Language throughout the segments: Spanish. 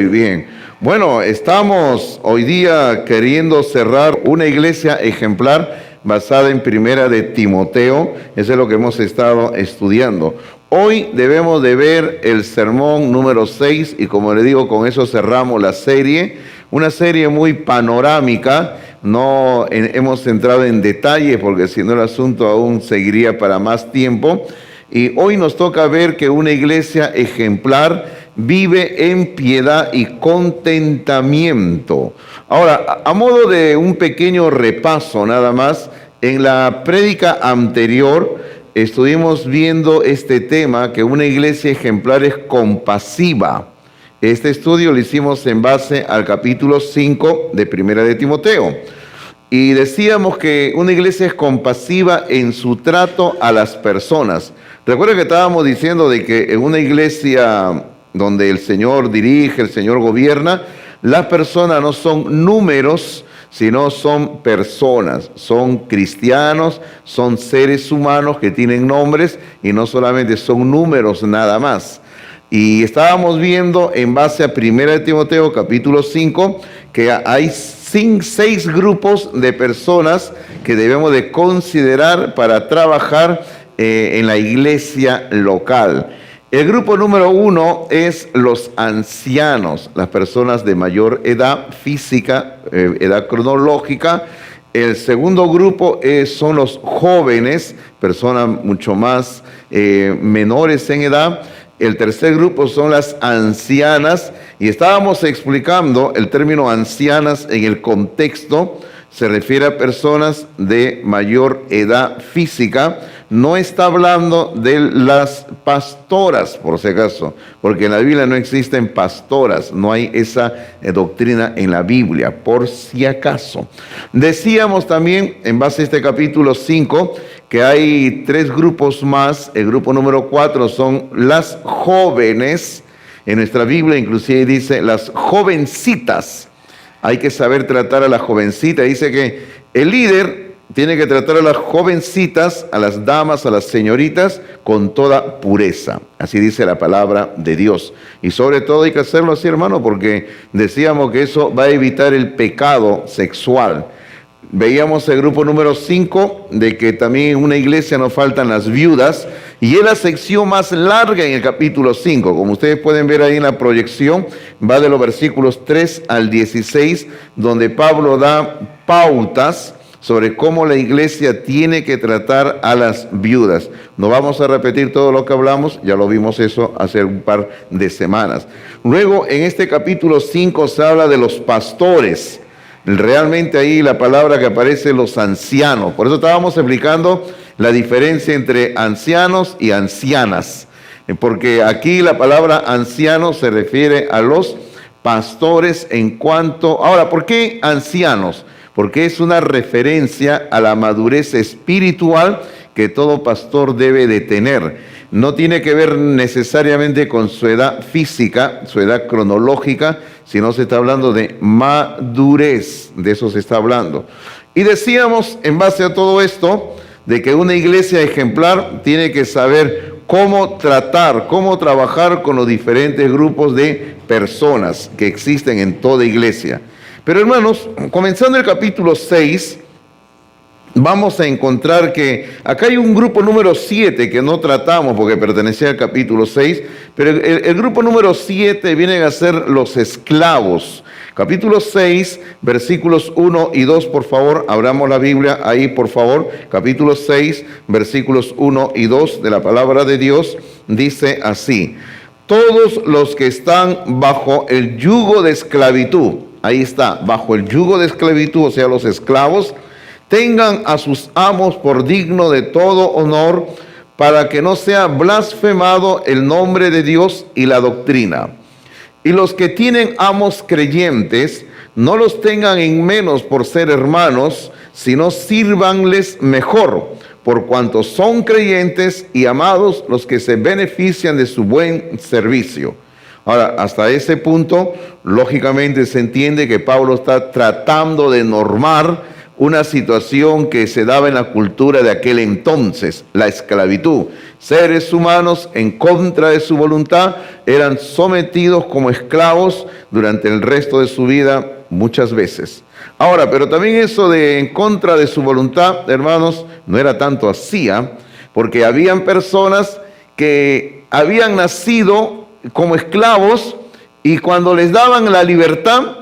bien. Bueno, estamos hoy día queriendo cerrar una iglesia ejemplar basada en Primera de Timoteo. Eso es lo que hemos estado estudiando. Hoy debemos de ver el sermón número 6 y como le digo, con eso cerramos la serie. Una serie muy panorámica. No hemos entrado en detalle porque si no el asunto aún seguiría para más tiempo. Y hoy nos toca ver que una iglesia ejemplar vive en piedad y contentamiento. Ahora, a modo de un pequeño repaso nada más, en la prédica anterior estuvimos viendo este tema, que una iglesia ejemplar es compasiva. Este estudio lo hicimos en base al capítulo 5 de Primera de Timoteo. Y decíamos que una iglesia es compasiva en su trato a las personas. Recuerda que estábamos diciendo de que en una iglesia donde el Señor dirige, el Señor gobierna, las personas no son números, sino son personas, son cristianos, son seres humanos que tienen nombres y no solamente son números nada más. Y estábamos viendo en base a 1 Timoteo capítulo 5 que hay 6 grupos de personas que debemos de considerar para trabajar en la iglesia local. El grupo número 1 es los ancianos, las personas de mayor edad física, edad cronológica. El segundo grupo son los jóvenes, personas mucho más menores en edad. El tercer grupo son las ancianas, y estábamos explicando el término ancianas en el contexto. Se refiere a personas de mayor edad física. No está hablando de las pastoras, por si acaso, porque en la Biblia no existen pastoras, no hay esa doctrina en la Biblia, por si acaso. Decíamos también, en base a este capítulo 5, que hay 3 grupos más. El grupo número 4 son las jóvenes. En nuestra Biblia inclusive dice las jovencitas. Hay que saber tratar a la jovencita. Dice que el líder tiene que tratar a las jovencitas, a las damas, a las señoritas, con toda pureza. Así dice la palabra de Dios. Y sobre todo hay que hacerlo así, hermano, porque decíamos que eso va a evitar el pecado sexual. Veíamos el grupo número 5, de que también en una iglesia no faltan las viudas, y es la sección más larga en el capítulo 5. Como ustedes pueden ver ahí en la proyección, va de los versículos 3 al 16, donde Pablo da pautas sobre cómo la iglesia tiene que tratar a las viudas. No vamos a repetir todo lo que hablamos, ya lo vimos eso hace un par de semanas. Luego, en este capítulo 5 se habla de los pastores. Realmente ahí la palabra que aparece, los ancianos. Por eso estábamos explicando la diferencia entre ancianos y ancianas. Porque aquí la palabra anciano se refiere a los pastores en cuanto... Ahora, ¿por qué ancianos? Porque es una referencia a la madurez espiritual que todo pastor debe de tener. No tiene que ver necesariamente con su edad física, su edad cronológica, sino se está hablando de madurez, de eso se está hablando. Y decíamos, en base a todo esto, de que una iglesia ejemplar tiene que saber cómo tratar, cómo trabajar con los diferentes grupos de personas que existen en toda iglesia. Pero hermanos, comenzando el capítulo 6, vamos a encontrar que acá hay un grupo número 7 que no tratamos porque pertenecía al capítulo 6, pero el grupo número 7 vienen a ser los esclavos. Capítulo 6, versículos 1 y 2, por favor, abramos la Biblia ahí, por favor. Capítulo 6, versículos 1 y 2 de la palabra de Dios, dice así: todos los que están bajo el yugo de esclavitud, ahí está, bajo el yugo de esclavitud, o sea, los esclavos, tengan a sus amos por digno de todo honor, para que no sea blasfemado el nombre de Dios y la doctrina. Y los que tienen amos creyentes, no los tengan en menos por ser hermanos, sino sírvanles mejor, por cuanto son creyentes y amados los que se benefician de su buen servicio. Ahora, hasta ese punto, lógicamente se entiende que Pablo está tratando de normar una situación que se daba en la cultura de aquel entonces, la esclavitud. Seres humanos en contra de su voluntad eran sometidos como esclavos durante el resto de su vida muchas veces. Ahora, pero también eso de en contra de su voluntad, hermanos, no era tanto así, porque habían personas que habían nacido como esclavos y cuando les daban la libertad,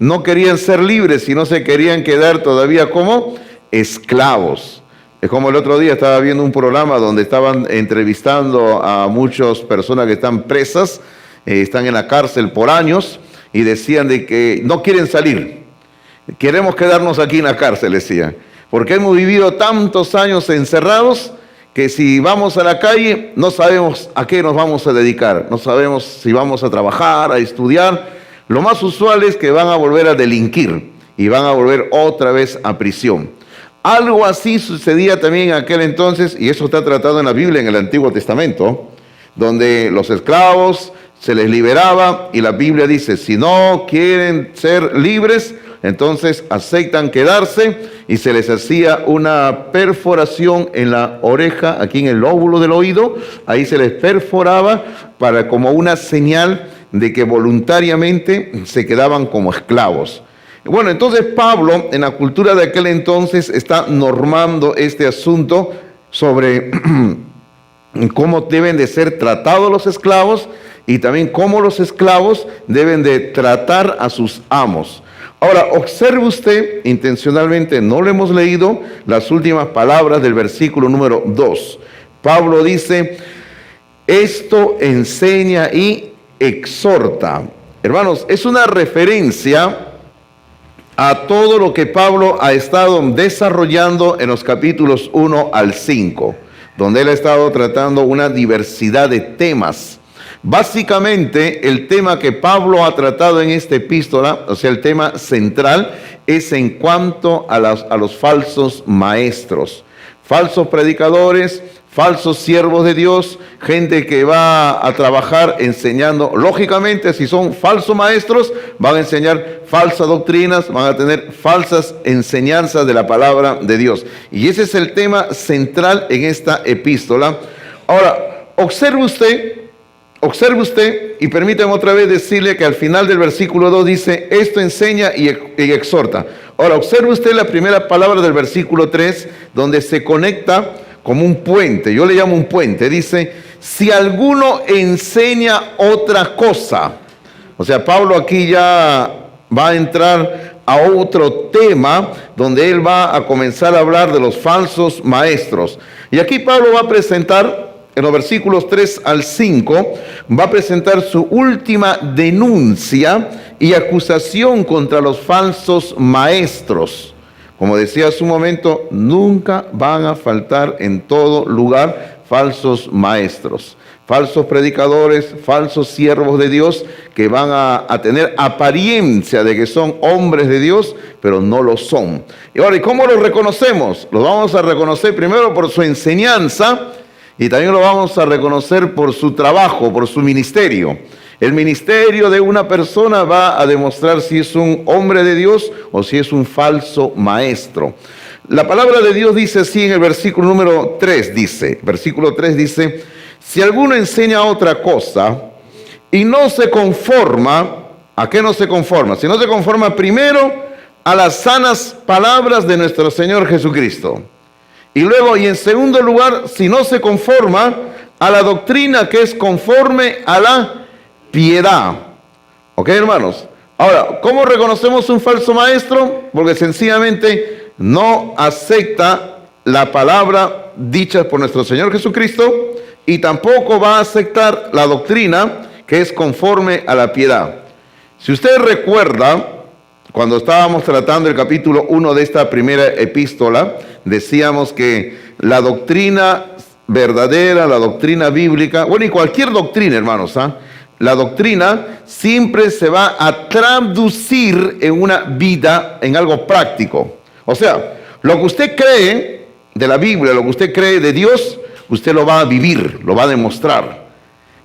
no querían ser libres, sino se querían quedar todavía como esclavos. Es como el otro día estaba viendo un programa donde estaban entrevistando a muchas personas que están presas, están en la cárcel por años, y decían de que no quieren salir. Queremos quedarnos aquí en la cárcel, decían, porque hemos vivido tantos años encerrados que si vamos a la calle no sabemos a qué nos vamos a dedicar, no sabemos si vamos a trabajar, a estudiar. Lo más usual es que van a volver a delinquir y van a volver otra vez a prisión. Algo así sucedía también en aquel entonces, y eso está tratado en la Biblia, en el Antiguo Testamento, donde los esclavos se les liberaba y la Biblia dice, si no quieren ser libres, entonces aceptan quedarse, y se les hacía una perforación en la oreja, aquí en el lóbulo del oído, ahí se les perforaba para como una señal de que voluntariamente se quedaban como esclavos. Bueno, entonces Pablo, en la cultura de aquel entonces, está normando este asunto sobre cómo deben de ser tratados los esclavos y también cómo los esclavos deben de tratar a sus amos. Ahora, observe usted, intencionalmente no lo hemos leído, las últimas palabras del versículo número 2. Pablo dice, esto enseña y exhorta. Hermanos, es una referencia a todo lo que Pablo ha estado desarrollando en los capítulos 1 al 5, donde él ha estado tratando una diversidad de temas. Básicamente, el tema que Pablo ha tratado en esta epístola, o sea, el tema central, es en cuanto a los falsos maestros, falsos predicadores, falsos siervos de Dios, gente que va a trabajar enseñando. Lógicamente, si son falsos maestros, van a enseñar falsas doctrinas, van a tener falsas enseñanzas de la palabra de Dios. Y ese es el tema central en esta epístola. Ahora, observe usted, y permítame otra vez decirle que al final del versículo 2 dice, esto enseña y exhorta. Ahora, observe usted la primera palabra del versículo 3, donde se conecta como un puente. Yo le llamo un puente. Dice, si alguno enseña otra cosa. O sea, Pablo aquí ya va a entrar a otro tema donde él va a comenzar a hablar de los falsos maestros. Y aquí Pablo va a presentar, en los versículos 3 al 5, va a presentar su última denuncia y acusación contra los falsos maestros. Como decía hace un momento, nunca van a faltar en todo lugar falsos maestros, falsos predicadores, falsos siervos de Dios que van a tener apariencia de que son hombres de Dios, pero no lo son. Y ahora, ¿y cómo los reconocemos? Los vamos a reconocer primero por su enseñanza y también lo vamos a reconocer por su trabajo, por su ministerio. El ministerio de una persona va a demostrar si es un hombre de Dios o si es un falso maestro. La palabra de Dios dice así en el versículo número 3, versículo 3 dice, si alguno enseña otra cosa y no se conforma, ¿a qué no se conforma? Si no se conforma primero a las sanas palabras de nuestro Señor Jesucristo. Y luego, y en segundo lugar, si no se conforma a la doctrina que es conforme a la piedad. ¿Ok, hermanos? Ahora, ¿cómo reconocemos un falso maestro? Porque sencillamente no acepta la palabra dicha por nuestro Señor Jesucristo y tampoco va a aceptar la doctrina que es conforme a la piedad. Si usted recuerda, cuando estábamos tratando el capítulo 1 de esta primera epístola, decíamos que la doctrina verdadera, la doctrina bíblica, bueno, y cualquier doctrina, hermanos, la doctrina siempre se va a traducir en una vida, en algo práctico. O sea, lo que usted cree de la Biblia, lo que usted cree de Dios, usted lo va a vivir, lo va a demostrar.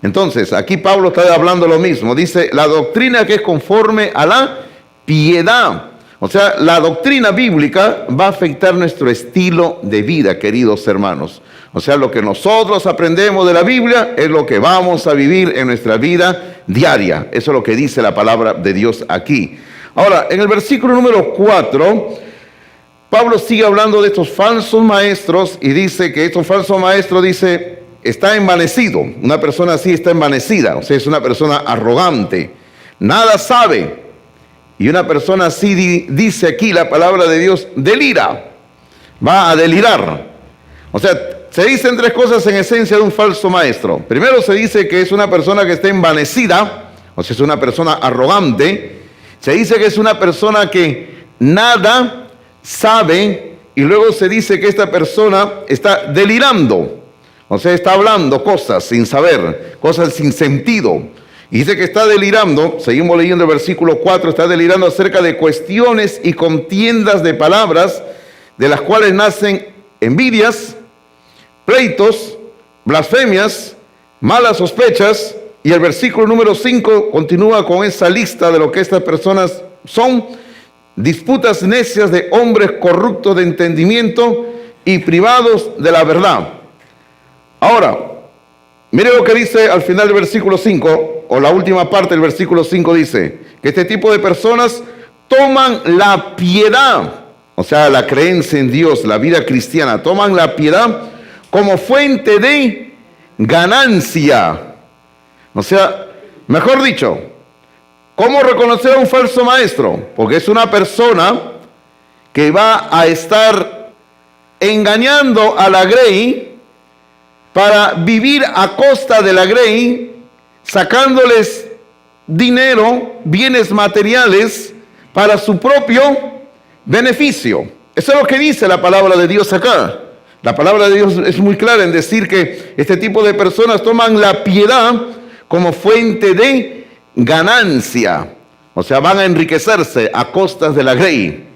Entonces, aquí Pablo está hablando lo mismo. Dice, la doctrina que es conforme a la piedad. O sea, la doctrina bíblica va a afectar nuestro estilo de vida, queridos hermanos. O sea, lo que nosotros aprendemos de la Biblia es lo que vamos a vivir en nuestra vida diaria. Eso es lo que dice la palabra de Dios aquí. Ahora, en el versículo número 4, Pablo sigue hablando de estos falsos maestros y dice que estos falsos maestros, dice, está envanecido. Una persona así está envanecida, o sea, es una persona arrogante. Nada sabe. Y una persona así, dice aquí la palabra de Dios, delira. Va a delirar. O sea, se dicen tres cosas en esencia de un falso maestro. Primero se dice que es una persona que está envanecida, o sea, es una persona arrogante. Se dice que es una persona que nada sabe, y luego se dice que esta persona está delirando. O sea, está hablando cosas sin saber, cosas sin sentido. Y dice que está delirando, seguimos leyendo el versículo 4, está delirando acerca de cuestiones y contiendas de palabras, de las cuales nacen envidias, pleitos, blasfemias, malas sospechas. Y el versículo número 5 continúa con esa lista de lo que estas personas son: disputas necias de hombres corruptos de entendimiento y privados de la verdad. Ahora, mire lo que dice al final del versículo 5, o la última parte del versículo 5 dice, que este tipo de personas toman la piedad, o sea, la creencia en Dios, la vida cristiana, toman la piedad como fuente de ganancia. O sea, mejor dicho, ¿cómo reconocer a un falso maestro? Porque es una persona que va a estar engañando a la grey para vivir a costa de la grey, sacándoles dinero, bienes materiales para su propio beneficio. Eso es lo que dice la palabra de Dios acá. La palabra de Dios es muy clara en decir que este tipo de personas toman la piedad como fuente de ganancia. O sea, van a enriquecerse a costas de la grey.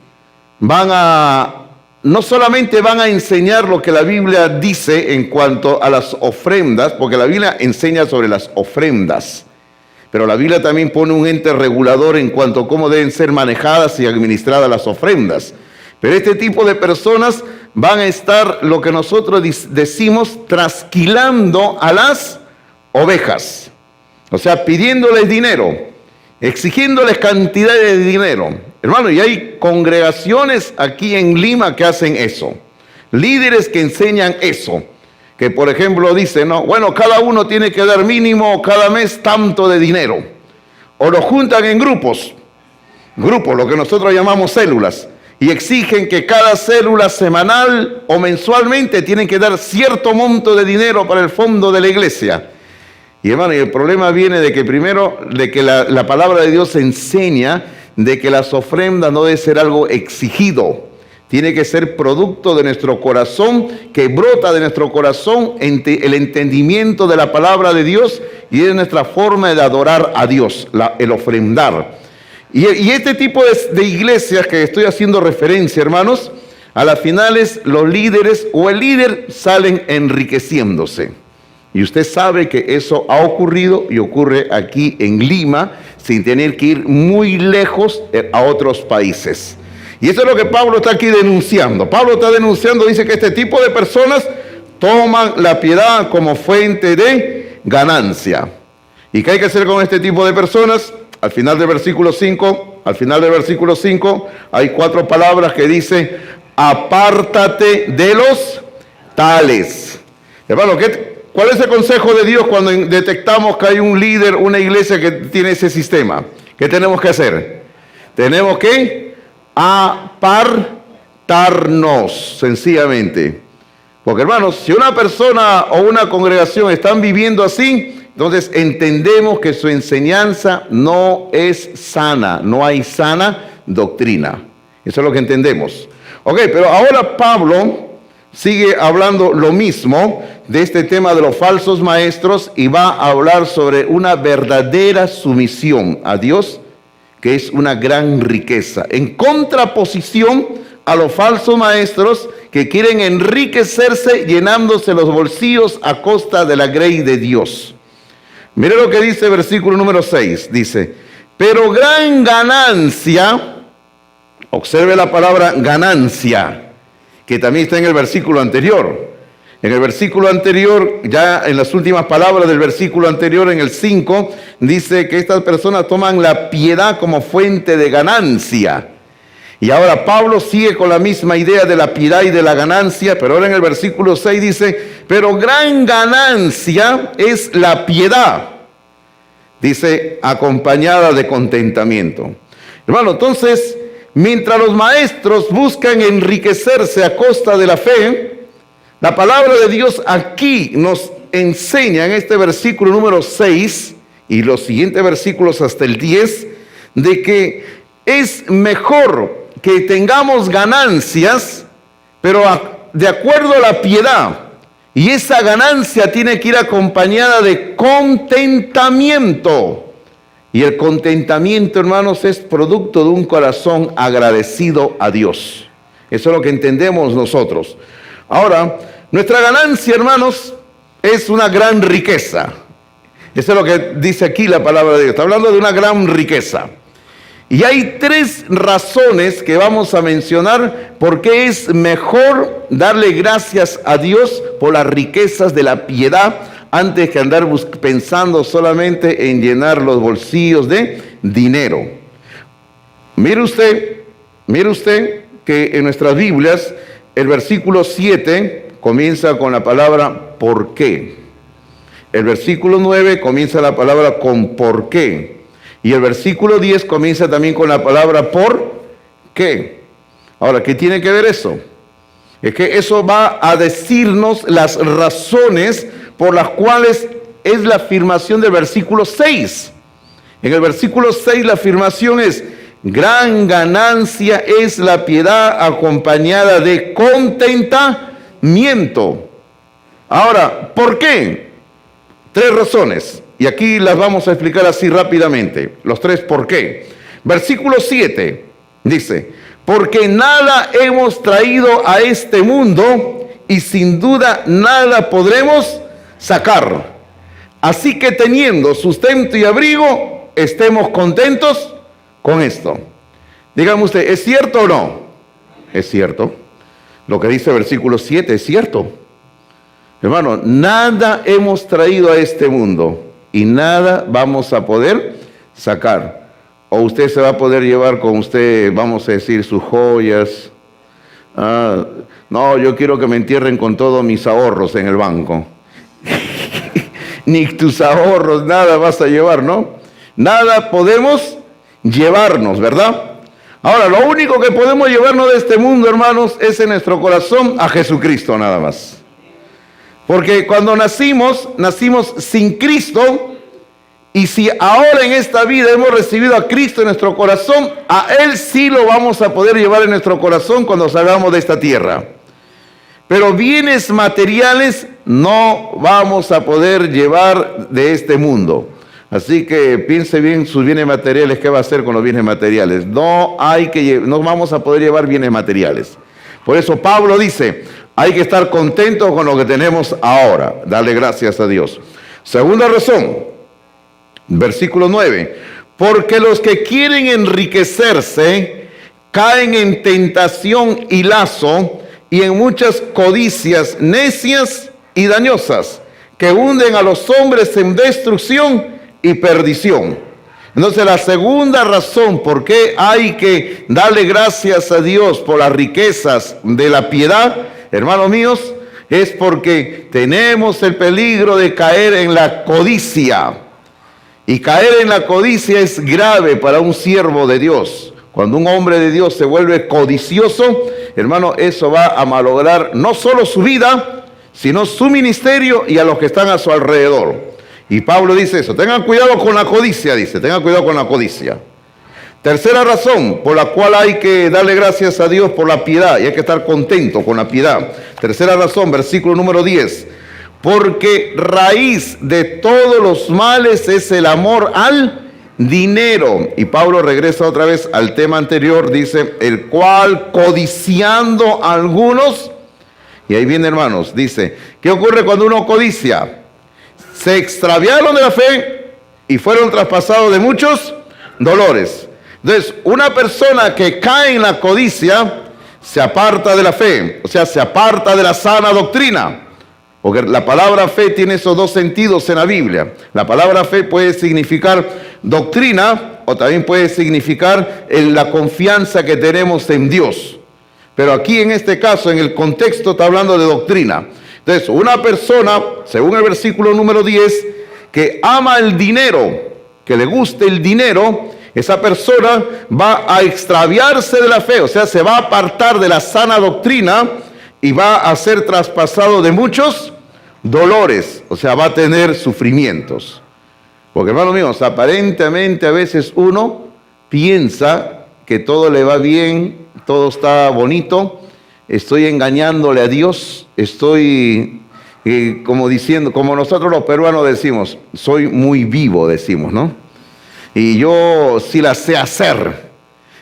No solamente van a enseñar lo que la Biblia dice en cuanto a las ofrendas, porque la Biblia enseña sobre las ofrendas, pero la Biblia también pone un ente regulador en cuanto a cómo deben ser manejadas y administradas las ofrendas. Pero este tipo de personas van a estar, lo que nosotros decimos, trasquilando a las ovejas. O sea, pidiéndoles dinero, exigiéndoles cantidades de dinero. Hermano, y hay congregaciones aquí en Lima que hacen eso. Líderes que enseñan eso. Que por ejemplo dicen, no, bueno, cada uno tiene que dar mínimo cada mes tanto de dinero. O lo juntan en grupos, lo que nosotros llamamos células. Y exigen que cada célula semanal o mensualmente tienen que dar cierto monto de dinero para el fondo de la iglesia. Y hermano, y el problema viene de que primero, de que la palabra de Dios enseña de que las ofrendas no debe ser algo exigido. Tiene que ser producto de nuestro corazón, que brota de nuestro corazón el entendimiento de la palabra de Dios, y es nuestra forma de adorar a Dios, el ofrendar. Y este tipo de iglesias que estoy haciendo referencia, hermanos, a las finales los líderes o el líder salen enriqueciéndose. Y usted sabe que eso ha ocurrido y ocurre aquí en Lima sin tener que ir muy lejos a otros países. Y eso es lo que Pablo está aquí denunciando. Pablo está denunciando, dice que este tipo de personas toman la piedad como fuente de ganancia. ¿Y qué hay que hacer con este tipo de personas? Al final del versículo 5, hay 4 palabras que dice, apártate de los tales. Hermano, ¿cuál es el consejo de Dios cuando detectamos que hay un líder, una iglesia que tiene ese sistema? ¿Qué tenemos que hacer? Tenemos que apartarnos, sencillamente. Porque hermanos, si una persona o una congregación están viviendo así, entonces entendemos que su enseñanza no es sana, no hay sana doctrina. Eso es lo que entendemos. Ok, pero ahora Pablo sigue hablando lo mismo de este tema de los falsos maestros y va a hablar sobre una verdadera sumisión a Dios, que es una gran riqueza, en contraposición a los falsos maestros que quieren enriquecerse llenándose los bolsillos a costa de la grey de Dios. Mire lo que dice el versículo número 6, dice, pero gran ganancia Observe la palabra ganancia, que también está en el versículo anterior. En el versículo anterior, ya en las últimas palabras del versículo anterior, en el 5, dice que estas personas toman la piedad como fuente de ganancia. Y ahora Pablo sigue con la misma idea de la piedad y de la ganancia, pero ahora en el versículo 6 dice, pero gran ganancia es la piedad, dice, acompañada de contentamiento. Hermano, entonces, mientras los maestros buscan enriquecerse a costa de la fe, la palabra de Dios aquí nos enseña en este versículo número 6 y los siguientes versículos hasta el 10, de que es mejor que tengamos ganancias, pero de acuerdo a la piedad. Y esa ganancia tiene que ir acompañada de contentamiento. Y el contentamiento, hermanos, es producto de un corazón agradecido a Dios. Eso es lo que entendemos nosotros. Ahora, nuestra ganancia, hermanos, es una gran riqueza. Eso es lo que dice aquí la palabra de Dios. Está hablando de una gran riqueza. Y hay 3 razones que vamos a mencionar por qué es mejor darle gracias a Dios por las riquezas de la piedad antes que andar pensando solamente en llenar los bolsillos de dinero. Mire usted que en nuestras Biblias el versículo 7 comienza con la palabra ¿por qué? El versículo 9 comienza la palabra con ¿por qué? Y el versículo 10 comienza también con la palabra ¿por qué? Ahora, ¿qué tiene que ver eso? Es que eso va a decirnos las razones por las cuales es la afirmación del versículo 6. En el versículo 6 la afirmación es: gran ganancia es la piedad acompañada de contentamiento. Ahora, ¿por qué? 3 razones. Y aquí las vamos a explicar así rápidamente. Los 3 por qué. Versículo 7 dice: porque nada hemos traído a este mundo y sin duda nada podremos sacar. Así que teniendo sustento y abrigo, estemos contentos con esto. Dígame usted, ¿es cierto o no? Es cierto. Lo que dice el versículo 7 es cierto. Hermano, nada hemos traído a este mundo y nada vamos a poder sacar. O usted se va a poder llevar con usted, vamos a decir, sus joyas. No, yo quiero que me entierren con todos mis ahorros en el banco. Ni tus ahorros, nada vas a llevar, ¿no? Nada podemos llevarnos, ¿verdad? Ahora, lo único que podemos llevarnos de este mundo, hermanos, es en nuestro corazón a Jesucristo, nada más. Porque cuando nacimos sin Cristo, y si ahora en esta vida hemos recibido a Cristo en nuestro corazón, a Él sí lo vamos a poder llevar en nuestro corazón cuando salgamos de esta tierra. Pero bienes materiales no vamos a poder llevar de este mundo. Así que piense bien sus bienes materiales, ¿qué va a hacer con los bienes materiales? No vamos a poder llevar bienes materiales. Por eso Pablo dice, hay que estar contentos con lo que tenemos ahora. Darle gracias a Dios. Segunda razón, versículo 9. Porque los que quieren enriquecerse caen en tentación y lazo y en muchas codicias necias y dañosas que hunden a los hombres en destrucción y perdición. Entonces, la segunda razón por qué hay que darle gracias a Dios por las riquezas de la piedad, hermanos míos, es porque tenemos el peligro de caer en la codicia. Y caer en la codicia es grave para un siervo de Dios. Cuando un hombre de Dios se vuelve codicioso, hermano, eso va a malograr no solo su vida, sino su ministerio y a los que están a su alrededor. Y Pablo dice eso, tengan cuidado con la codicia, dice, tengan cuidado con la codicia. Tercera razón por la cual hay que darle gracias a Dios por la piedad y hay que estar contento con la piedad. Tercera razón, versículo número 10. Porque raíz de todos los males es el amor al dinero. Y Pablo regresa otra vez al tema anterior, dice, el cual codiciando a algunos, y ahí viene, hermanos, dice, ¿qué ocurre cuando uno codicia? Se extraviaron de la fe y fueron traspasados de muchos dolores. Entonces, una persona que cae en la codicia se aparta de la fe, o sea, se aparta de la sana doctrina. Porque la palabra fe tiene esos dos sentidos en la Biblia. La palabra fe puede significar doctrina o también puede significar la confianza que tenemos en Dios. Pero aquí en este caso, en el contexto, está hablando de doctrina. Entonces, una persona, según el versículo número 10, que ama el dinero, que le guste el dinero, esa persona va a extraviarse de la fe, o sea, se va a apartar de la sana doctrina y va a ser traspasado de muchos dolores, o sea, va a tener sufrimientos. Porque, hermanos míos, aparentemente a veces uno piensa que todo le va bien, todo está bonito, estoy engañándole a Dios, estoy como diciendo, como nosotros los peruanos decimos, soy muy vivo, decimos, ¿no? Y yo sí la sé hacer.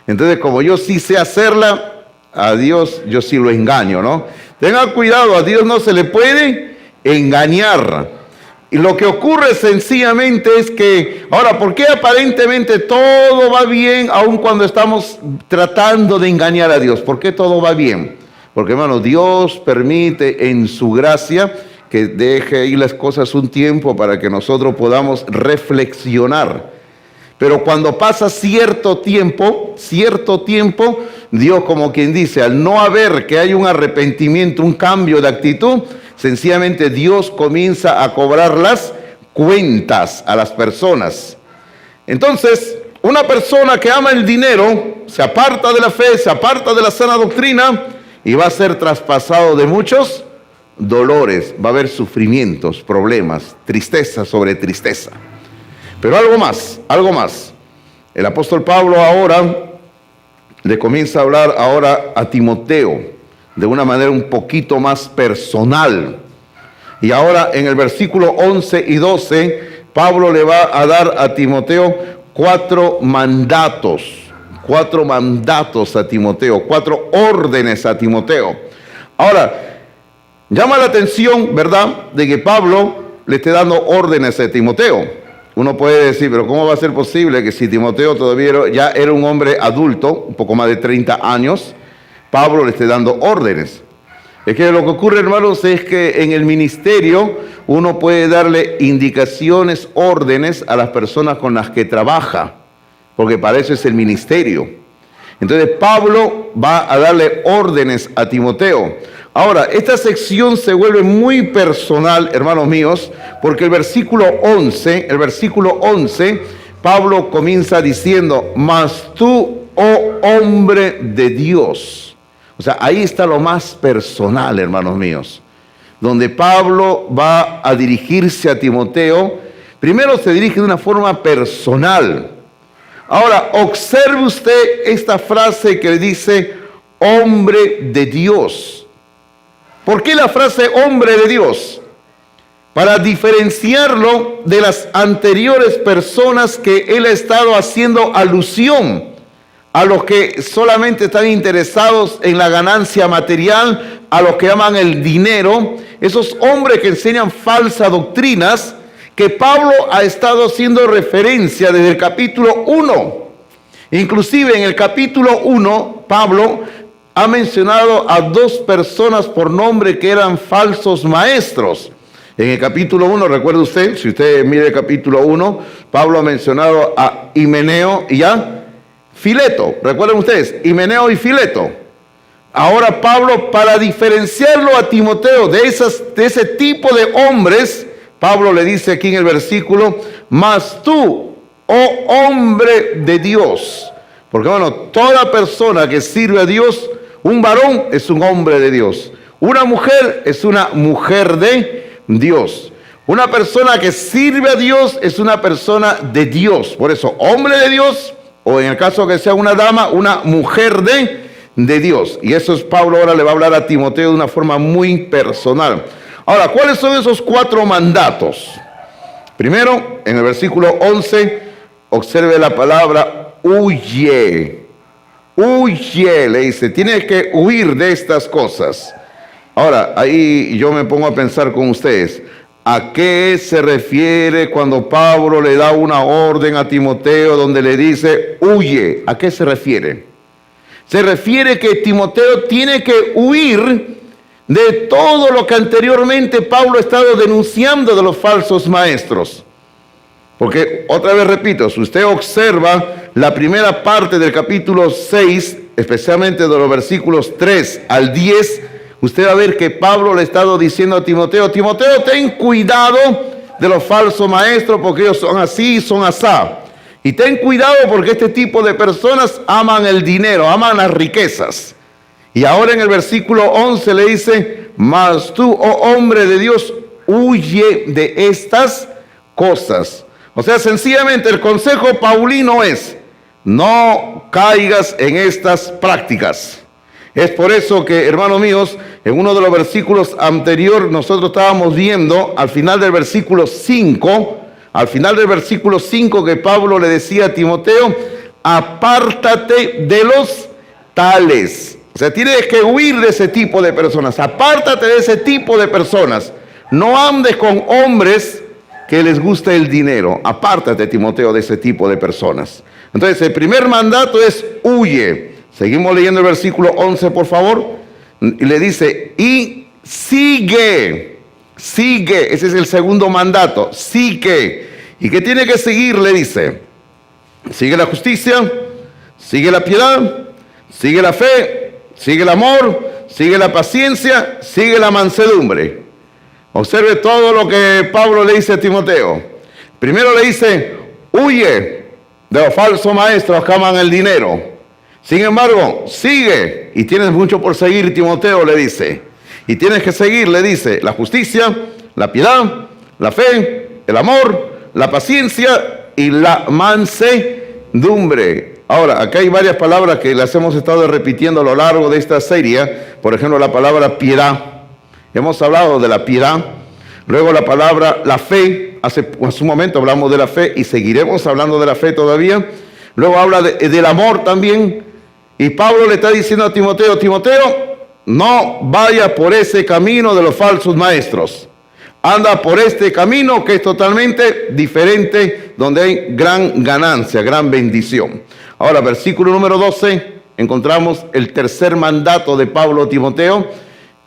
Entonces, como yo sí sé hacerla, a Dios yo sí lo engaño, ¿no? Tenga cuidado, a Dios no se le puede engañar. Y lo que ocurre sencillamente es que, ahora, ¿por qué aparentemente todo va bien aun cuando estamos tratando de engañar a Dios? ¿Por qué todo va bien? Porque, hermano, Dios permite en su gracia que deje ir las cosas un tiempo para que nosotros podamos reflexionar. Pero cuando pasa cierto tiempo, Dios, como quien dice, al no haber que hay un arrepentimiento, un cambio de actitud, sencillamente Dios comienza a cobrar las cuentas a las personas. Entonces, una persona que ama el dinero, se aparta de la fe, se aparta de la sana doctrina y va a ser traspasado de muchos dolores, va a haber sufrimientos, problemas, tristeza sobre tristeza. Pero algo más. El apóstol Pablo ahora le comienza a hablar ahora a Timoteo de una manera un poquito más personal. Y ahora en el versículo 11 y 12, Pablo le va a dar a Timoteo cuatro mandatos a Timoteo, 4 órdenes a Timoteo. Ahora, llama la atención, ¿verdad?, de que Pablo le esté dando órdenes a Timoteo. Uno puede decir, pero ¿cómo va a ser posible que si Timoteo todavía ya era un hombre adulto, un poco más de 30 años, Pablo le esté dando órdenes? Es que lo que ocurre, hermanos, es que en el ministerio uno puede darle indicaciones, órdenes a las personas con las que trabaja, porque para eso es el ministerio. Entonces Pablo va a darle órdenes a Timoteo. Ahora, esta sección se vuelve muy personal, hermanos míos, porque el versículo 11, Pablo comienza diciendo, mas tú, oh hombre de Dios. O sea, ahí está lo más personal, hermanos míos, donde Pablo va a dirigirse a Timoteo. Primero se dirige de una forma personal. Ahora, observe usted esta frase que dice, hombre de Dios. ¿Por qué la frase hombre de Dios? Para diferenciarlo de las anteriores personas que él ha estado haciendo alusión, a los que solamente están interesados en la ganancia material, a los que aman el dinero, esos hombres que enseñan falsas doctrinas, que Pablo ha estado haciendo referencia desde el capítulo 1. Inclusive en el capítulo 1, Pablo ha mencionado a 2 personas por nombre que eran falsos maestros. En el capítulo 1, recuerde usted, si usted mire el capítulo 1, Pablo ha mencionado a Himeneo y a Fileto. Recuerden ustedes, Himeneo y Fileto. Ahora Pablo, para diferenciarlo a Timoteo de ese tipo de hombres, Pablo le dice aquí en el versículo, mas tú, oh hombre de Dios. Porque bueno, toda persona que sirve a Dios, un varón es un hombre de Dios. Una mujer es una mujer de Dios. Una persona que sirve a Dios es una persona de Dios. Por eso, hombre de Dios, o en el caso que sea una dama, una mujer de Dios. Y eso es Pablo ahora le va a hablar a Timoteo de una forma muy personal. Ahora, ¿cuáles son esos 4 mandatos? Primero, en el versículo 11, observe la palabra huye. Huye, le dice, tienes que huir de estas cosas. Ahora, ahí yo me pongo a pensar con ustedes. ¿A qué se refiere cuando Pablo le da una orden a Timoteo donde le dice, huye? ¿A qué se refiere? Se refiere que Timoteo tiene que huir de todo lo que anteriormente Pablo ha estado denunciando de los falsos maestros. Porque, otra vez repito, si usted observa la primera parte del capítulo 6, especialmente de los versículos 3 al 10, usted va a ver que Pablo le ha estado diciendo a Timoteo, Timoteo, ten cuidado de los falsos maestros porque ellos son así, son asá. Y ten cuidado porque este tipo de personas aman el dinero, aman las riquezas. Y ahora en el versículo 11 le dice, mas tú, oh hombre de Dios, huye de estas cosas. O sea, sencillamente el consejo paulino es, no caigas en estas prácticas. Es por eso que, hermanos míos, en uno de los versículos anteriores nosotros estábamos viendo, al final del versículo 5, que Pablo le decía a Timoteo, apártate de los tales. O sea, tienes que huir de ese tipo de personas, apártate de ese tipo de personas. No andes con hombres que les gusta el dinero. Apártate, Timoteo, de ese tipo de personas. Entonces, el primer mandato es huye. Seguimos leyendo el versículo 11, por favor. Y le dice, y sigue. Ese es el segundo mandato. Sigue. ¿Y qué tiene que seguir? Le dice, sigue la justicia, sigue la piedad, sigue la fe, sigue el amor, sigue la paciencia, sigue la mansedumbre. Observe todo lo que Pablo le dice a Timoteo. Primero le dice, huye de los falsos maestros que aman el dinero. Sin embargo, sigue, y tienes mucho por seguir, Timoteo, le dice. Y tienes que seguir, le dice, la justicia, la piedad, la fe, el amor, la paciencia y la mansedumbre. Ahora, acá hay varias palabras que las hemos estado repitiendo a lo largo de esta serie. Por ejemplo, la palabra piedad. Hemos hablado de la piedad. Luego la palabra la fe. Hace un momento hablamos de la fe y seguiremos hablando de la fe todavía. Luego habla del amor también. Y Pablo le está diciendo a Timoteo, Timoteo, no vaya por ese camino de los falsos maestros. Anda por este camino que es totalmente diferente, donde hay gran ganancia, gran bendición. Ahora, versículo número 12, encontramos el tercer mandato de Pablo a Timoteo.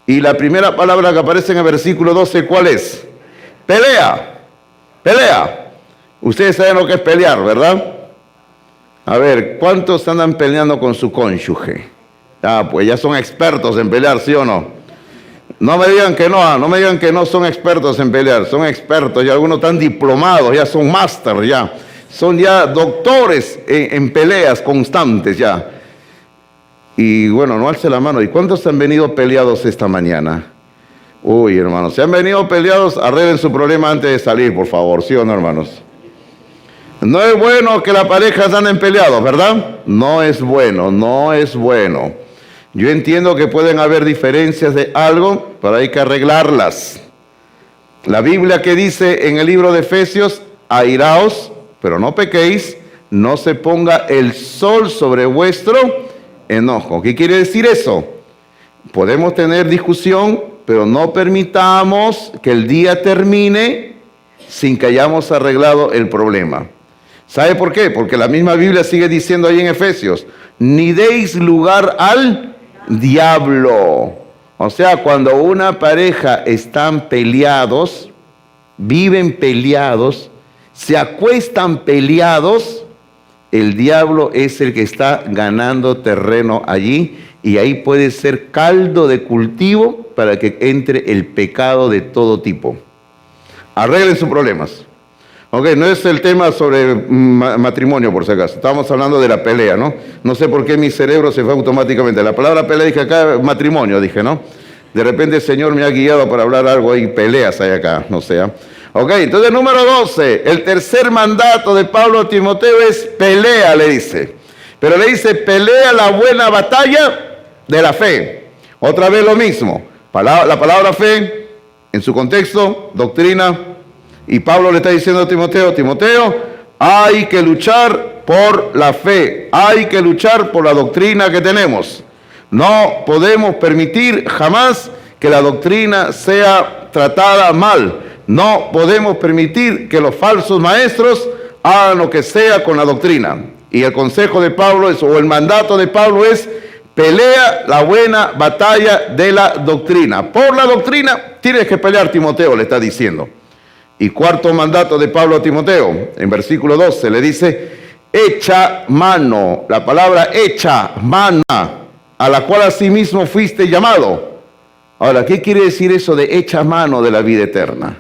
Y la primera palabra que aparece en el versículo 12, ¿cuál es? Pelea. Pelea. Ustedes saben lo que es pelear, ¿verdad? A ver, ¿cuántos andan peleando con su cónyuge? Pues ya son expertos en pelear, ¿sí o no? No me digan que no son expertos en pelear, son expertos, y algunos están diplomados, ya son máster, ya. Son ya doctores en peleas constantes, ya. Y bueno, no alce la mano. ¿Y cuántos han venido peleados esta mañana? Uy, hermanos, si han venido peleados, arreglen su problema antes de salir, por favor, ¿sí o no, hermanos? No es bueno que las parejas anden peleados, ¿verdad? No es bueno, no es bueno. Yo entiendo que pueden haber diferencias de algo, pero hay que arreglarlas. La Biblia que dice en el libro de Efesios, airaos, pero no pequéis, no se ponga el sol sobre vuestro enojo. ¿Qué quiere decir eso? Podemos tener discusión, pero no permitamos que el día termine sin que hayamos arreglado el problema. ¿Sabe por qué? Porque la misma Biblia sigue diciendo ahí en Efesios, ni deis lugar al diablo. O sea, cuando una pareja están peleados, viven peleados, se acuestan peleados, el diablo es el que está ganando terreno allí, y ahí puede ser caldo de cultivo para que entre el pecado de todo tipo. Arreglen sus problemas. Ok, no es el tema sobre matrimonio, por si acaso. Estábamos hablando de la pelea, ¿no? No sé por qué mi cerebro se fue automáticamente. La palabra pelea, dije acá, matrimonio, dije, ¿no? De repente el Señor me ha guiado para hablar algo, hay peleas hay acá, no sé. Ok, entonces número 12, el tercer mandato de Pablo a Timoteo es pelea, le dice. Pero le dice, pelea la buena batalla de la fe. Otra vez lo mismo. La palabra fe, en su contexto, doctrina. Y Pablo le está diciendo a Timoteo, Timoteo, hay que luchar por la fe, hay que luchar por la doctrina que tenemos. No podemos permitir jamás que la doctrina sea tratada mal. No podemos permitir que los falsos maestros hagan lo que sea con la doctrina. Y el consejo de Pablo es, o el mandato de Pablo es, pelea la buena batalla de la doctrina. Por la doctrina tienes que pelear, Timoteo, le está diciendo. Y cuarto mandato de Pablo a Timoteo, en versículo 12, le dice, echa mano, la palabra echa, mana, a la cual asimismo fuiste llamado. Ahora, ¿qué quiere decir eso de echa mano de la vida eterna?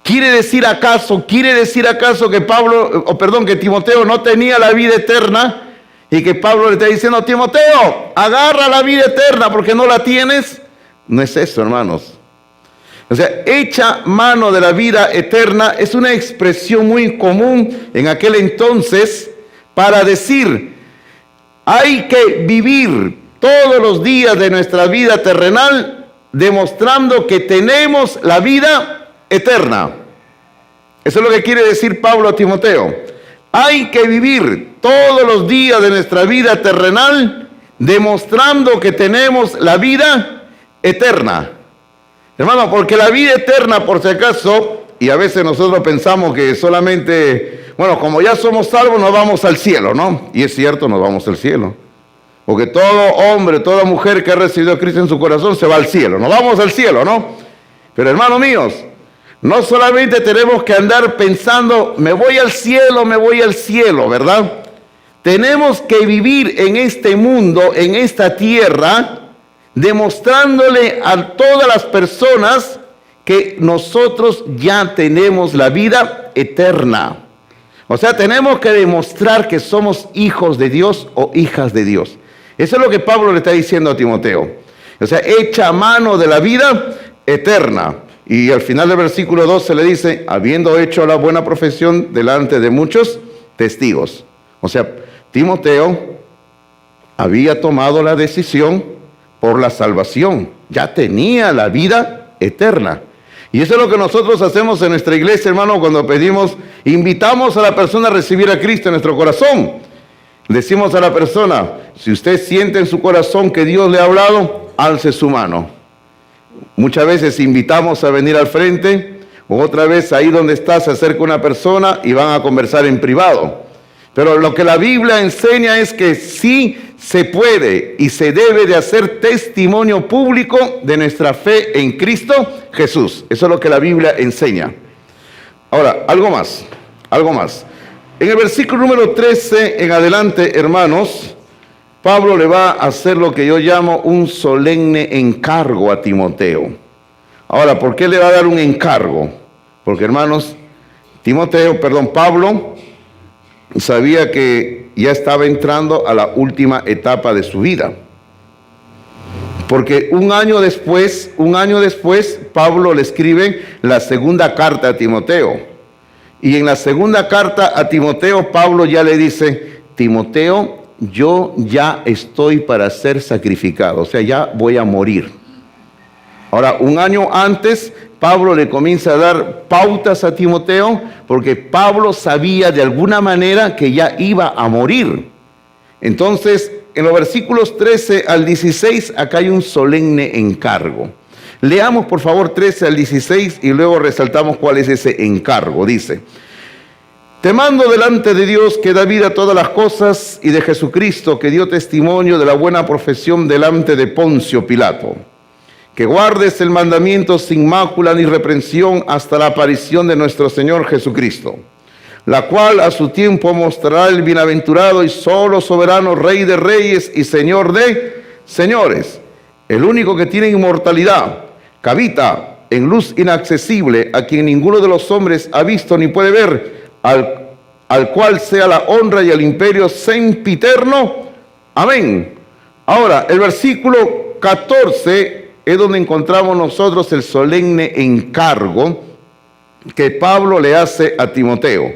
¿Quiere decir acaso que que Timoteo no tenía la vida eterna? Y que Pablo le está diciendo, Timoteo, agarra la vida eterna porque no la tienes. No es eso, hermanos. O sea, echa mano de la vida eterna es una expresión muy común en aquel entonces para decir, hay que vivir todos los días de nuestra vida terrenal demostrando que tenemos la vida eterna. Eso es lo que quiere decir Pablo a Timoteo. Hay que vivir todos los días de nuestra vida terrenal demostrando que tenemos la vida eterna. Hermano, porque la vida eterna, por si acaso, y a veces nosotros pensamos que solamente, bueno, como ya somos salvos, nos vamos al cielo, ¿no? Y es cierto, nos vamos al cielo. Porque todo hombre, toda mujer que ha recibido a Cristo en su corazón se va al cielo. Nos vamos al cielo, ¿no? Pero hermanos míos, no solamente tenemos que andar pensando, me voy al cielo, ¿verdad? Tenemos que vivir en este mundo, en esta tierra, demostrándole a todas las personas que nosotros ya tenemos la vida eterna. O sea, tenemos que demostrar que somos hijos de Dios o hijas de Dios. Eso es lo que Pablo le está diciendo a Timoteo. O sea, echa mano de la vida eterna. Y al final del versículo 12 le dice, habiendo hecho la buena profesión delante de muchos testigos. O sea, Timoteo había tomado la decisión por la salvación, ya tenía la vida eterna. Y eso es lo que nosotros hacemos en nuestra iglesia, hermano, cuando invitamos a la persona a recibir a Cristo en nuestro corazón. Decimos a la persona, si usted siente en su corazón que Dios le ha hablado, alce su mano. Muchas veces invitamos a venir al frente, o otra vez ahí donde está se acerca una persona y van a conversar en privado. Pero lo que la Biblia enseña es que sí se puede y se debe de hacer testimonio público de nuestra fe en Cristo Jesús. Eso es lo que la Biblia enseña. Ahora, algo más. En el versículo número 13 en adelante, hermanos, Pablo le va a hacer lo que yo llamo un solemne encargo a Timoteo. Ahora, ¿por qué le va a dar un encargo? Porque, hermanos, Pablo sabía que ya estaba entrando a la última etapa de su vida. Porque un año después, Pablo le escribe la segunda carta a Timoteo. Y en la segunda carta a Timoteo, Pablo ya le dice, Timoteo, yo ya estoy para ser sacrificado, o sea, ya voy a morir. Ahora, un año antes, Pablo le comienza a dar pautas a Timoteo, porque Pablo sabía de alguna manera que ya iba a morir. Entonces, en los versículos 13 al 16, acá hay un solemne encargo. Leamos, por favor, 13 al 16 y luego resaltamos cuál es ese encargo. Dice, te mando delante de Dios que da vida a todas las cosas y de Jesucristo que dio testimonio de la buena profesión delante de Poncio Pilato, que guardes el mandamiento sin mácula ni reprensión hasta la aparición de nuestro Señor Jesucristo, la cual a su tiempo mostrará el bienaventurado y solo soberano Rey de reyes y Señor de señores, el único que tiene inmortalidad, que habita en luz inaccesible, a quien ninguno de los hombres ha visto ni puede ver, al cual sea la honra y el imperio sempiterno. Amén. Ahora, el versículo 14 es donde encontramos nosotros el solemne encargo que Pablo le hace a Timoteo.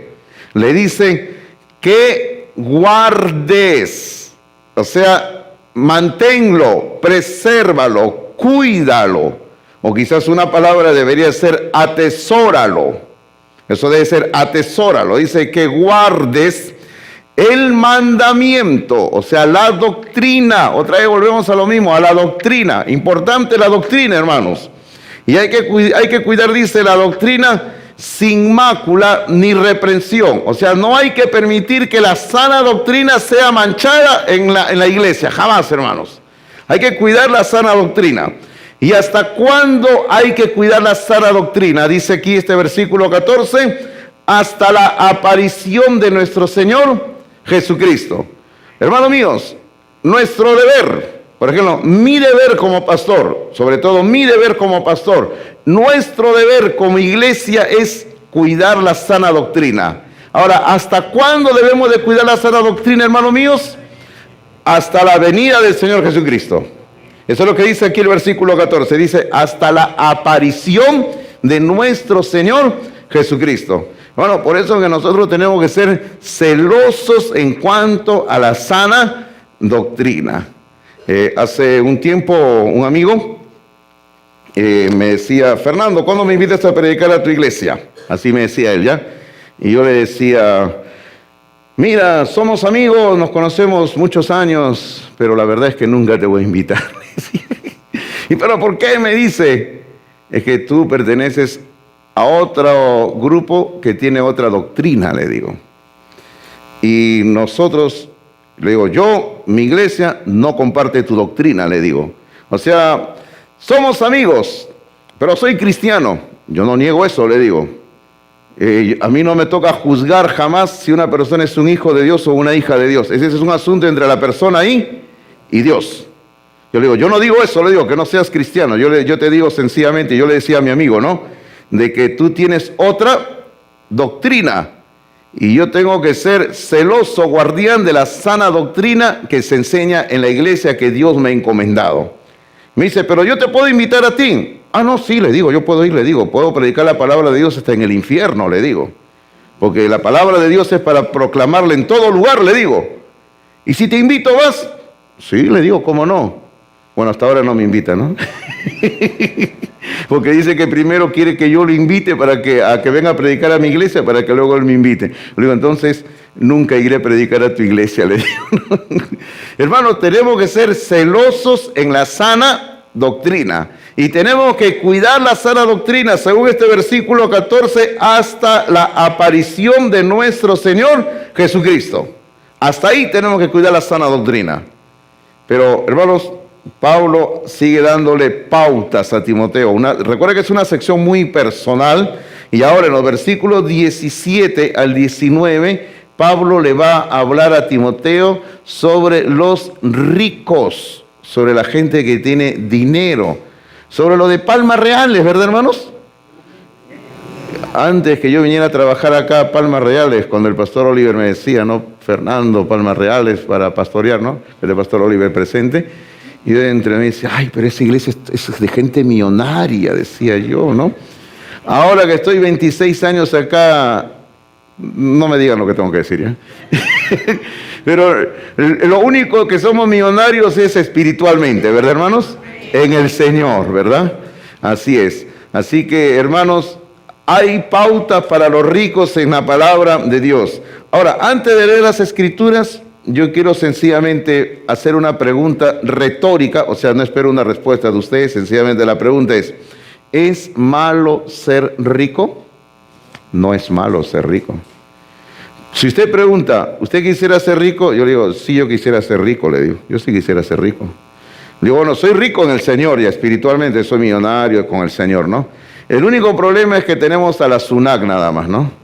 Le dice que guardes, o sea, manténlo, presérvalo, cuídalo. O quizás una palabra debería ser atesóralo. Eso debe ser atesóralo. Dice que guardes el mandamiento, o sea, la doctrina. Otra vez volvemos a lo mismo, a la doctrina. Importante la doctrina, hermanos. Y hay que cuidar, dice, la doctrina sin mácula ni reprensión. O sea, no hay que permitir que la sana doctrina sea manchada en la iglesia. Jamás, hermanos. Hay que cuidar la sana doctrina. ¿Y hasta cuándo hay que cuidar la sana doctrina? Dice aquí este versículo 14, hasta la aparición de nuestro Señor Jesucristo. Hermanos míos, nuestro deber, por ejemplo, mi deber como pastor, sobre todo mi deber como pastor, nuestro deber como iglesia es cuidar la sana doctrina. Ahora, ¿hasta cuándo debemos de cuidar la sana doctrina, hermanos míos? Hasta la venida del Señor Jesucristo. Eso es lo que dice aquí el versículo 14. Dice, hasta la aparición de nuestro Señor Jesucristo. Bueno, por eso que nosotros tenemos que ser celosos en cuanto a la sana doctrina. Hace un tiempo un amigo me decía, Fernando, ¿cuándo me invitas a predicar a tu iglesia? Así me decía él, ¿ya? Y yo le decía, mira, somos amigos, nos conocemos muchos años, pero la verdad es que nunca te voy a invitar. ¿Y pero por qué? Me dice, es que tú perteneces a otro grupo que tiene otra doctrina, le digo. Y nosotros, le digo, mi iglesia no comparte tu doctrina, le digo. O sea, somos amigos, pero soy cristiano. Yo no niego eso, le digo. A mí no me toca juzgar jamás si una persona es un hijo de Dios o una hija de Dios. Ese es un asunto entre la persona ahí y Dios. Yo le digo, yo no digo eso, le digo que no seas cristiano. Yo te digo sencillamente, yo le decía a mi amigo, ¿no? De que tú tienes otra doctrina y yo tengo que ser celoso guardián de la sana doctrina que se enseña en la iglesia que Dios me ha encomendado. Me dice, pero yo te puedo invitar a ti. Ah, no, sí, le digo, yo puedo ir, le digo, puedo predicar la palabra de Dios hasta en el infierno, le digo. Porque la palabra de Dios es para proclamarla en todo lugar, le digo. Y si te invito, ¿vas? Sí, le digo, ¿cómo no? Bueno, hasta ahora no me invita, ¿no? Porque dice que primero quiere que yo lo invite a que venga a predicar a mi iglesia para que luego él me invite. Le digo, entonces, nunca iré a predicar a tu iglesia, le digo. Hermanos, tenemos que ser celosos en la sana doctrina. Y tenemos que cuidar la sana doctrina, según este versículo 14, hasta la aparición de nuestro Señor Jesucristo. Hasta ahí tenemos que cuidar la sana doctrina. Pero, hermanos, Pablo sigue dándole pautas a Timoteo. Recuerda que es una sección muy personal. Y ahora en los versículos 17 al 19, Pablo le va a hablar a Timoteo sobre los ricos, sobre la gente que tiene dinero, sobre lo de Palmas Reales, ¿verdad, hermanos? Antes que yo viniera a trabajar acá a Palmas Reales, cuando el pastor Oliver me decía, ¿no? Fernando, Palmas Reales para pastorear, ¿no? El pastor Oliver presente. Y yo entre mí decía, ay, pero esa iglesia es de gente millonaria, decía yo, ¿no? Ahora que estoy 26 años acá, no me digan lo que tengo que decir, ¿ya? Pero lo único que somos millonarios es espiritualmente, ¿verdad, hermanos? En el Señor, ¿verdad? Así es. Así que, hermanos, hay pautas para los ricos en la palabra de Dios. Ahora, antes de leer las Escrituras, yo quiero sencillamente hacer una pregunta retórica, o sea, no espero una respuesta de ustedes, sencillamente la pregunta ¿es malo ser rico? No es malo ser rico. Si usted pregunta, ¿usted quisiera ser rico? Yo le digo, sí, yo quisiera ser rico, le digo, yo sí quisiera ser rico. Le digo, bueno, soy rico en el Señor, ya espiritualmente soy millonario con el Señor, ¿no? El único problema es que tenemos a la SUNAC nada más, ¿no?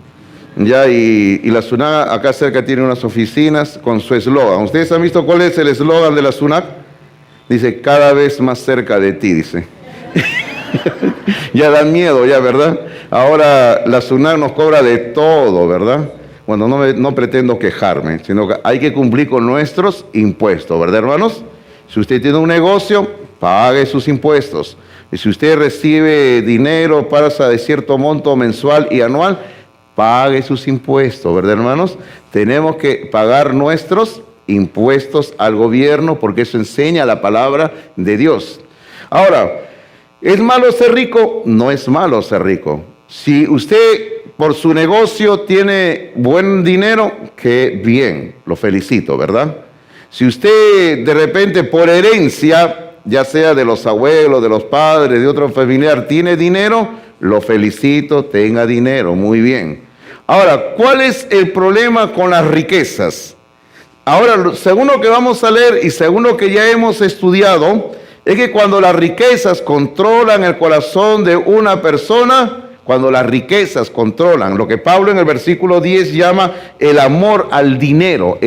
Ya, y la SUNAC acá cerca tiene unas oficinas con su eslogan. ¿Ustedes han visto cuál es el eslogan de la SUNAC? Dice, cada vez más cerca de ti, dice. Ya dan miedo, ya, ¿verdad? Ahora la SUNAC nos cobra de todo, ¿verdad? Bueno, no pretendo quejarme, sino que hay que cumplir con nuestros impuestos, ¿verdad, hermanos? Si usted tiene un negocio, pague sus impuestos. Y si usted recibe dinero, pasa de cierto monto mensual y anual, pague sus impuestos, ¿verdad, hermanos? Tenemos que pagar nuestros impuestos al gobierno porque eso enseña la palabra de Dios. Ahora, ¿es malo ser rico? No es malo ser rico. Si usted por su negocio tiene buen dinero, qué bien, lo felicito, ¿verdad? Si usted de repente por herencia ya sea de los abuelos, de los padres, de otro familiar, tiene dinero, lo felicito, tenga dinero, muy bien. Ahora, ¿cuál es el problema con las riquezas? Ahora, según lo que vamos a leer y según lo que ya hemos estudiado, es que cuando las riquezas controlan el corazón de una persona, cuando las riquezas controlan lo que Pablo en el versículo 10 llama el amor al dinero,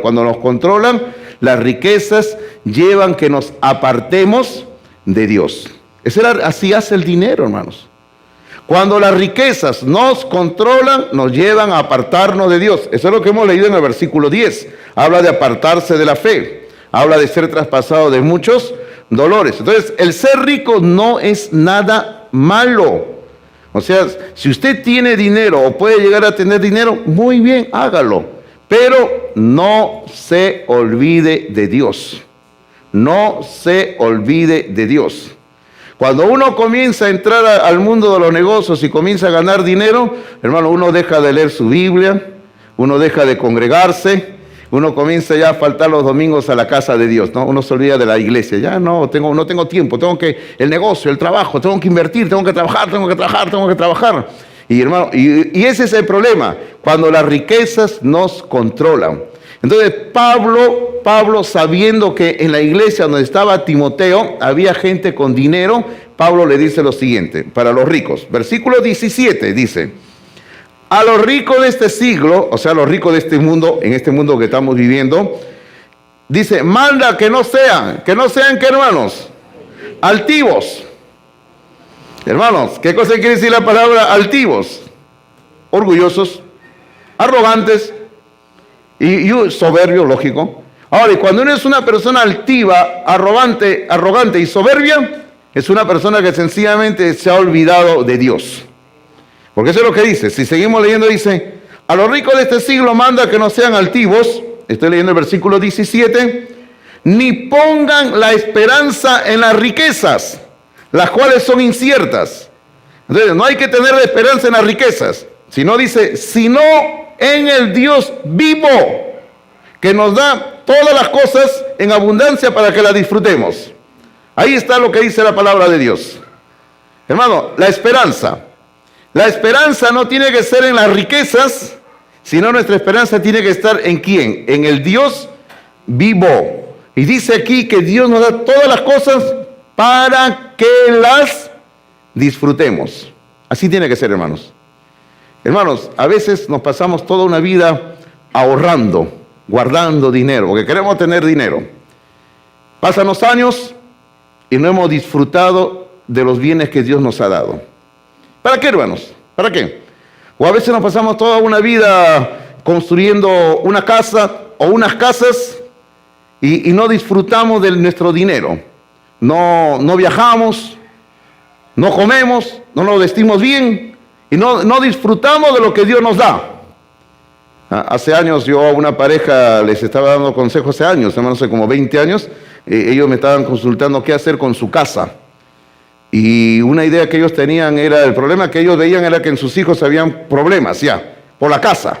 cuando nos controlan, las riquezas llevan que nos apartemos de Dios. Así hace el dinero, hermanos. Cuando las riquezas nos controlan, nos llevan a apartarnos de Dios. Eso es lo que hemos leído en el versículo 10. Habla de apartarse de la fe. Habla de ser traspasado de muchos dolores. Entonces, el ser rico no es nada malo. O sea, si usted tiene dinero o puede llegar a tener dinero, muy bien, hágalo. Pero no se olvide de Dios. No se olvide de Dios. Cuando uno comienza a entrar al mundo de los negocios y comienza a ganar dinero, hermano, uno deja de leer su Biblia, uno deja de congregarse, uno comienza ya a faltar los domingos a la casa de Dios, ¿no? Uno se olvida de la iglesia, ya no tengo tiempo, el negocio, el trabajo, tengo que invertir, tengo que trabajar. Y hermano, y ese es el problema, cuando las riquezas nos controlan. Entonces Pablo, sabiendo que en la iglesia donde estaba Timoteo había gente con dinero, Pablo le dice lo siguiente, para los ricos. Versículo 17 dice, a los ricos de este siglo, o sea, a los ricos de este mundo, en este mundo que estamos viviendo, dice, manda que no sean, ¿qué hermanos? Altivos. Hermanos, ¿qué cosa quiere decir la palabra altivos? Orgullosos, arrogantes, y soberbio, lógico. Ahora, y cuando uno es una persona altiva, arrogante y soberbia, es una persona que sencillamente se ha olvidado de Dios. Porque eso es lo que dice. Si seguimos leyendo, dice, a los ricos de este siglo manda que no sean altivos, estoy leyendo el versículo 17, ni pongan la esperanza en las riquezas, las cuales son inciertas. Entonces, no hay que tener la esperanza en las riquezas, sino dice, sino en el Dios vivo, que nos da todas las cosas en abundancia para que las disfrutemos. Ahí está lo que dice la palabra de Dios. Hermano, la esperanza no tiene que ser en las riquezas, sino nuestra esperanza tiene que estar ¿en quién? En el Dios vivo. Y dice aquí que Dios nos da todas las cosas para que las disfrutemos. Así tiene que ser, hermanos. Hermanos, a veces nos pasamos toda una vida ahorrando, guardando dinero, porque queremos tener dinero. Pasan los años y no hemos disfrutado de los bienes que Dios nos ha dado. ¿Para qué, hermanos? ¿Para qué? O a veces nos pasamos toda una vida construyendo una casa o unas casas y no disfrutamos de nuestro dinero. No viajamos, no comemos, no nos vestimos bien. Y no disfrutamos de lo que Dios nos da. Hace años yo a una pareja les estaba dando consejos, hace como 20 años, ellos me estaban consultando qué hacer con su casa. Y una idea que ellos tenían el problema que ellos veían era que en sus hijos habían problemas ya, por la casa.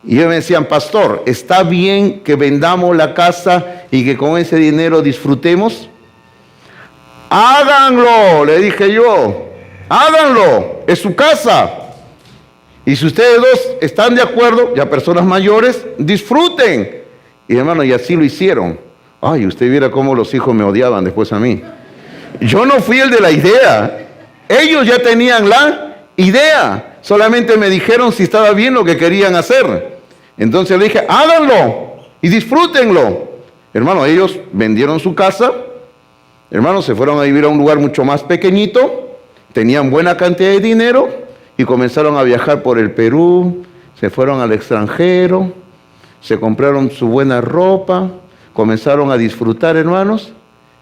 Y ellos me decían, pastor, ¿está bien que vendamos la casa y que con ese dinero disfrutemos? Háganlo, le dije yo. Háganlo, es su casa. Y si ustedes dos están de acuerdo, ya personas mayores, disfruten. Y hermano, y así lo hicieron. Ay, usted viera cómo los hijos me odiaban después a mí. Yo no fui el de la idea. Ellos ya tenían la idea. Solamente me dijeron si estaba bien lo que querían hacer. Entonces le dije, háganlo y disfrútenlo. Hermano, ellos vendieron su casa. Hermano, se fueron a vivir a un lugar mucho más pequeñito. Tenían buena cantidad de dinero y comenzaron a viajar por el Perú, se fueron al extranjero, se compraron su buena ropa, comenzaron a disfrutar, hermanos,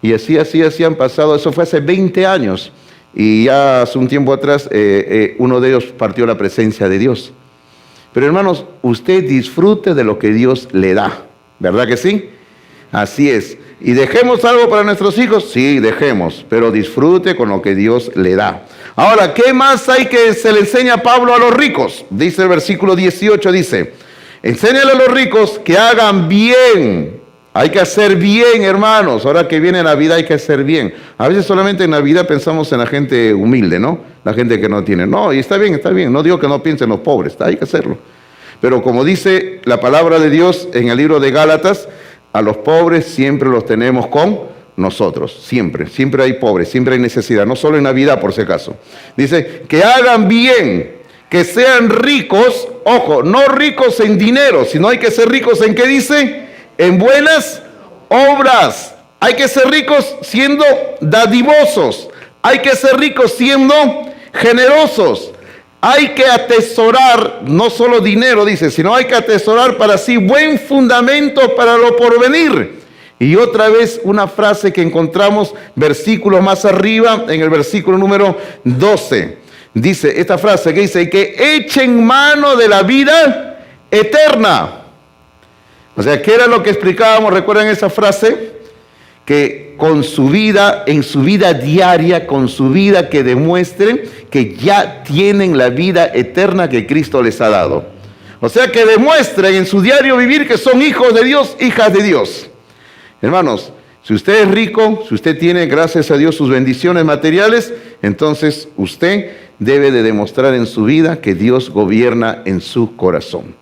y así han pasado. Eso fue hace 20 años y ya hace un tiempo atrás uno de ellos partió la presencia de Dios. Pero hermanos, usted disfrute de lo que Dios le da, ¿verdad que sí? Así es. ¿Y dejemos algo para nuestros hijos? Sí, dejemos, pero disfrute con lo que Dios le da. Ahora, ¿qué más hay que se le enseña a Pablo a los ricos? Dice el versículo 18, dice, enséñale a los ricos que hagan bien Hay que hacer bien, hermanos. Ahora que viene Navidad hay que hacer bien. A veces solamente en Navidad pensamos en la gente humilde, ¿no? La gente que no tiene. No, y está bien, está bien. No digo que no piensen los pobres, hay que hacerlo. Pero como dice la palabra de Dios en el libro de Gálatas, a los pobres siempre los tenemos con nosotros. Siempre, siempre hay pobres, siempre hay necesidad. No solo en Navidad, por si acaso. Dice, que hagan bien, que sean ricos. Ojo, no ricos en dinero, sino hay que ser ricos en, ¿qué dice? En buenas obras. Hay que ser ricos siendo dadivosos. Hay que ser ricos siendo generosos. Hay que atesorar, no solo dinero, dice, sino hay que atesorar para sí buen fundamento para lo porvenir. Y otra vez una frase que encontramos versículos más arriba, en el versículo número 12. Dice esta frase que dice, que echen mano de la vida eterna. O sea, ¿qué era lo que explicábamos? ¿Recuerdan esa frase? Que con su vida, en su vida diaria, con su vida, que demuestren que ya tienen la vida eterna que Cristo les ha dado. O sea, que demuestren en su diario vivir que son hijos de Dios, hijas de Dios. Hermanos, si usted es rico, si usted tiene, gracias a Dios, sus bendiciones materiales, entonces usted debe de demostrar en su vida que Dios gobierna en su corazón.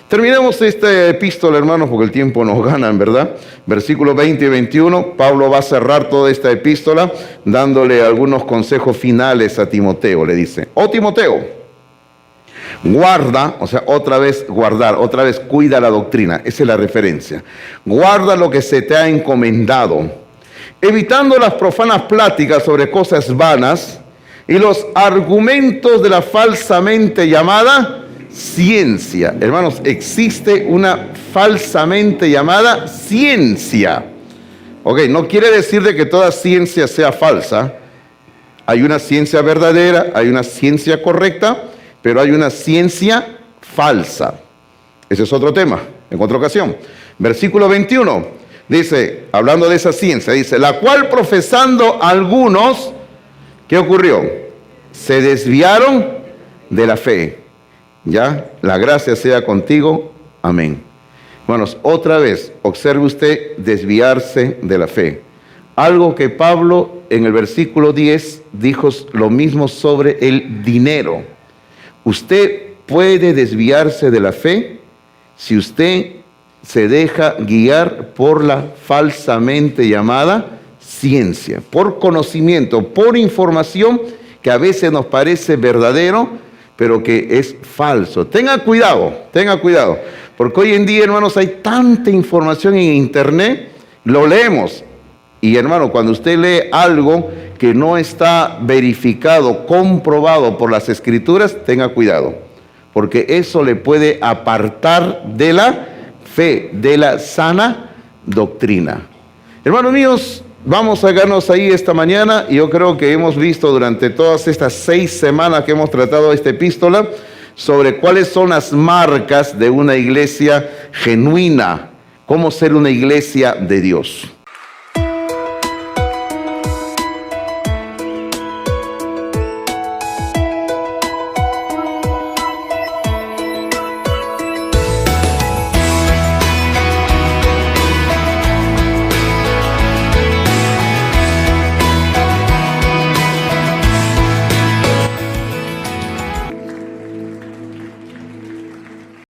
Terminemos esta epístola, hermanos, porque el tiempo nos gana, ¿verdad? Versículos 20 y 21, Pablo va a cerrar toda esta epístola dándole algunos consejos finales a Timoteo. Le dice, oh Timoteo, guarda, o sea, otra vez guardar, otra vez cuida la doctrina, esa es la referencia. Guarda lo que se te ha encomendado, evitando las profanas pláticas sobre cosas vanas y los argumentos de la falsamente llamada ciencia. Hermanos, existe una falsamente llamada ciencia. Ok, no quiere decir de que toda ciencia sea falsa. Hay una ciencia verdadera, hay una ciencia correcta, pero hay una ciencia falsa. Ese es otro tema, en otra ocasión. Versículo 21, dice, hablando de esa ciencia, dice, la cual profesando algunos, ¿qué ocurrió? Se desviaron de la fe. Ya, la gracia sea contigo. Amén. Hermanos, otra vez, observe usted desviarse de la fe. Algo que Pablo en el versículo 10 dijo lo mismo sobre el dinero. Usted puede desviarse de la fe si usted se deja guiar por la falsamente llamada ciencia, por conocimiento, por información que a veces nos parece verdadero, pero que es falso. Tenga cuidado, porque hoy en día, hermanos, hay tanta información en internet, lo leemos, y hermano, cuando usted lee algo que no está verificado, comprobado por las escrituras, tenga cuidado, porque eso le puede apartar de la fe, de la sana doctrina. Hermanos míos, vamos a quedarnos ahí esta mañana, y yo creo que hemos visto durante todas estas 6 semanas que hemos tratado esta epístola sobre cuáles son las marcas de una iglesia genuina, cómo ser una iglesia de Dios.